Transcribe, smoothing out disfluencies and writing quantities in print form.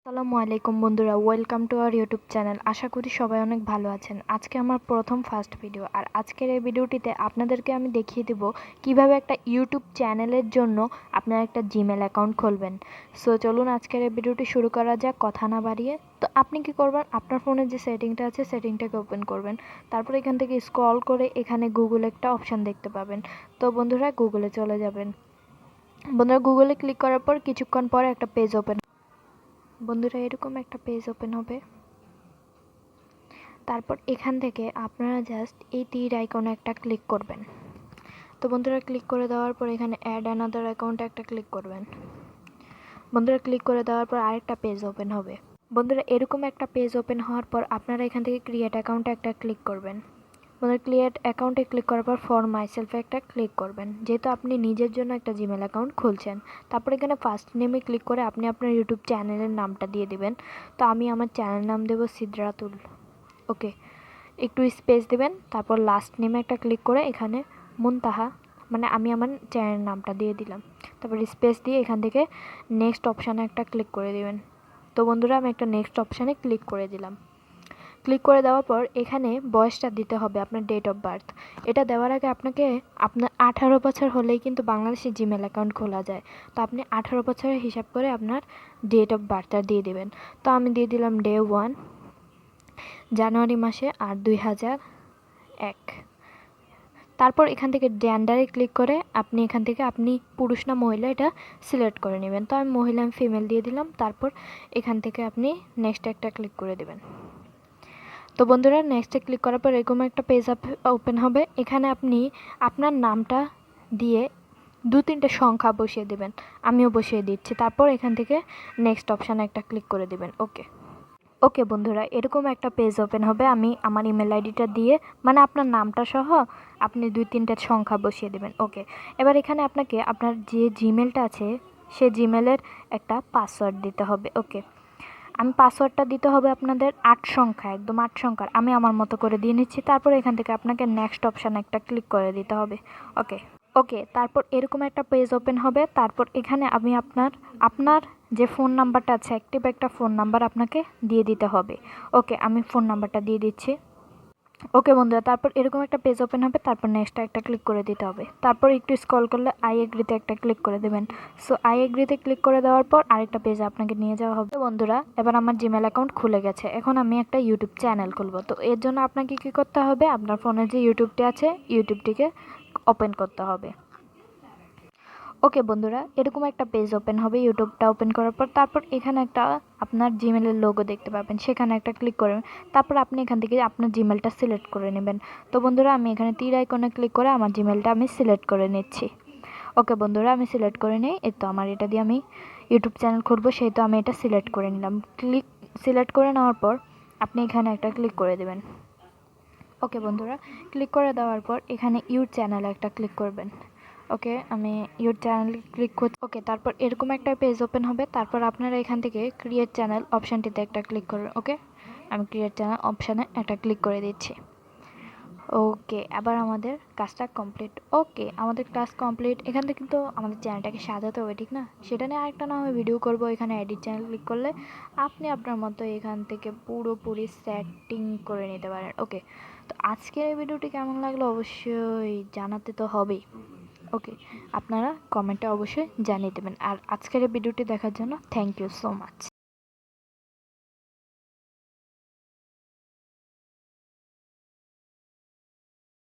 আসসালামু আলাইকুম বন্ধুরা, welcome to our YouTube channel. আশা করি সবাই অনেক ভালো আছেন। আজকে আমার প্রথম ফার্স্ট ভিডিও, আর আজকের এই ভিডিওটিতে আপনাদেরকে আমি দেখিয়ে দেব কিভাবে একটা ইউটিউব চ্যানেলের জন্য আপনারা একটা জিমেল অ্যাকাউন্ট খুলবেন। সো চলুন আজকের এই ভিডিওটি শুরু করা যাক কথা না বাড়িয়ে। তো আপনি কি করবেন, আপনার ফোনের যে সেটিংটা আছে সেটিংটাকে ওপেন করবেন। তারপর এখান থেকে স্ক্রল করে এখানে গুগল একটা অপশান দেখতে পাবেন। তো বন্ধুরা গুগলে চলে যাবেন। বন্ধুরা গুগলে ক্লিক করার পর কিছুক্ষণ পরে একটা পেজ ওপেন এরকম একটা পেজ ওপেন হবে। তারপর এখান থেকে আপনারা জাস্ট এই তীর আইকনে একটা ক্লিক করবেন। তো বন্ধুরা ক্লিক করে দেওয়ার পর এখানে অ্যাড অ্যানাদার অ্যাকাউন্টে একটা ক্লিক করবেন। বন্ধুরা ক্লিক করে দেওয়ার পর আরেকটা পেজ ওপেন হবে। বন্ধুরা এরকম একটা পেজ ওপেন হওয়ার পর আপনারা এখান থেকে ক্রিয়েট অ্যাকাউন্টে একটা ক্লিক করবেন। বন্ধুরা ক্রিয়েট অ্যাকাউন্টে ক্লিক করার পর ফর মাইসেলফে একটা ক্লিক করবেন, যেহেতু আপনি নিজের জন্য একটা জিমেল অ্যাকাউন্ট খুলছেন। তারপর এখানে ফার্স্ট নেমে ক্লিক করে আপনি আপনার ইউটিউব চ্যানেলের নামটা দিয়ে দিবেন। তো আমি আমার চ্যানেল নাম দেবো সিদ্রাতুল। ওকে, একটু স্পেস দেবেন। তারপর লাস্ট নেমে একটা ক্লিক করে এখানে মুনতাহা, মানে আমি আমার চ্যানেলের নামটা দিয়ে দিলাম। তারপর স্পেস দিয়ে এখান থেকে নেক্সট অপশানে একটা ক্লিক করে দিবেন। তো বন্ধুরা আমি একটা নেক্সট অপশানে ক্লিক করে দিলাম। ক্লিক করে দেওয়ার পর এখানে বয়সটা দিতে হবে, আপনার ডেট অফ বার্থ। এটা দেওয়ার আগে আপনার 18 বছর হলেই কিন্তু বাংলাদেশে জিমেল অ্যাকাউন্ট খোলা যায়। তো আপনি 18 বছরের হিসাব করে আপনার ডেট অফ বার্থটা দিয়ে দেবেন। তো আমি দিয়ে দিলাম ডে 1 জানুয়ারি মাসে আর 2001। তারপর এখান থেকে জেন্ডারে ক্লিক করে আপনি এখান থেকে আপনি পুরুষ না মহিলা এটা সিলেক্ট করে নেবেন। তো আমি মহিলা ফিমেল দিয়ে দিলাম। তারপর এখান থেকে আপনি নেক্সট একটা ক্লিক করে দেবেন। তো বন্ধুরা নেক্সটে ক্লিক করার পর এরকম একটা পেজ ওপেন হবে। এখানে আপনি আপনার নামটা দিয়ে 2-3টে সংখ্যা বসিয়ে দেবেন। আমিও বসিয়ে দিচ্ছি। তারপর এখান থেকে নেক্সট অপশানে একটা ক্লিক করে দেবেন। ওকে বন্ধুরা এরকম একটা পেজ ওপেন হবে। আমি আমার ইমেল আইডিটা দিয়ে, মানে আপনার নামটা সহ আপনি 2-3টে সংখ্যা বসিয়ে দেবেন। ওকে, এবার এখানে আপনাকে আপনার যে জিমেলটা আছে সে জিমেলের একটা পাসওয়ার্ড দিতে হবে। ওকে, আমি পাসওয়ার্ডটা দিতে হবে আপনাদের 8 সংখ্যা, একদম 8 সংখ্যার। আমি আমার মতো করে দিয়ে নিচ্ছি। তারপর এখান থেকে আপনাকে নেক্সট অপশানে একটা ক্লিক করে দিতে হবে। ওকে, তারপর এরকম একটা পেজ ওপেন হবে। তারপর এখানে আমি আপনার যে ফোন নাম্বারটা আছে, অ্যাক্টিভ একটা ফোন নাম্বার আপনাকে দিয়ে দিতে হবে। ওকে, আমি ফোন নাম্বারটা দিয়ে দিচ্ছি। ওকে বন্ধুরা, তারপর এরকম একটা পেজ ওপেন হবে। তারপর নেক্সটটা একটা ক্লিক করে দিতে হবে। তারপর একটু স্ক্রল করলে আই এগ্রিতে একটা ক্লিক করে দেবেন। সো আই এগ্রিতে ক্লিক করে দেওয়ার পর আরেকটা পেজে আপনাকে নিয়ে যাওয়া হবে। তো বন্ধুরা এবার আমার জিমেল অ্যাকাউন্ট খুলে গেছে। এখন আমি একটা ইউটিউব চ্যানেল খুলবো। তো এর জন্য আপনাকে কী করতে হবে, আপনার ফোনে যে ইউটিউবটি আছে ইউটিউবটিকে ওপেন করতে হবে। ওকে বন্ধুরা এরকম একটা পেজ ওপেন হবে ইউটিউবটা ওপেন করার পর। তারপর এখানে একটা আপনার জিমেলের লোগো দেখতে পাবেন, সেখানে একটা ক্লিক করবেন। তারপর আপনি এখান থেকে আপনার জিমেলটা সিলেক্ট করে নেবেন। তো বন্ধুরা আমি এখানে তীর আইকনে ক্লিক করে আমার জিমেলটা আমি সিলেক্ট করে নিচ্ছি। ওকে বন্ধুরা আমি সিলেক্ট করে নিই। এই তো আমার এটা দিয়ে আমি ইউটিউব চ্যানেল খুলবো, সেই তো আমি এটা সিলেক্ট করে নিলাম। সিলেক্ট করে নেওয়ার পর আপনি এখানে একটা ক্লিক করে দেবেন। ওকে বন্ধুরা ক্লিক করে দেওয়ার পর এখানে ইউর চ্যানেলে একটা ক্লিক করবেন। ওকে, আমি ইউর চ্যানেল ক্লিক করছি। ওকে, তারপর এরকম একটা পেজ ওপেন হবে। তারপর আপনারা এখান থেকে ক্রিয়েট চ্যানেল অপশানটিতে একটা ক্লিক করবেন। ওকে, আমি ক্রিয়েট চ্যানেল অপশানে একটা ক্লিক করে দিচ্ছি। ওকে, আবার আমাদের কাজটা কমপ্লিট। ওকে, আমাদের কাজ কমপ্লিট। এখান থেকে কিন্তু আমাদের চ্যানেলটাকে সাজাতে হবে, ঠিক না? সেটা নিয়ে আরেকটা না আমি ভিডিও করব। এখানে এডিট চ্যানেল ক্লিক করলে আপনি আপনার মতো এখান থেকে পুরোপুরি সেটিং করে নিতে পারেন। ওকে, তো আজকের এই ভিডিওটি কেমন লাগলো অবশ্যই জানাতে তো হবেই। ওকে, আপনারা কমেন্টে অবশ্যই জানিয়ে দেবেন। আর আজকের এই ভিডিওটি দেখার জন্য থ্যাংক ইউ সো মাচ।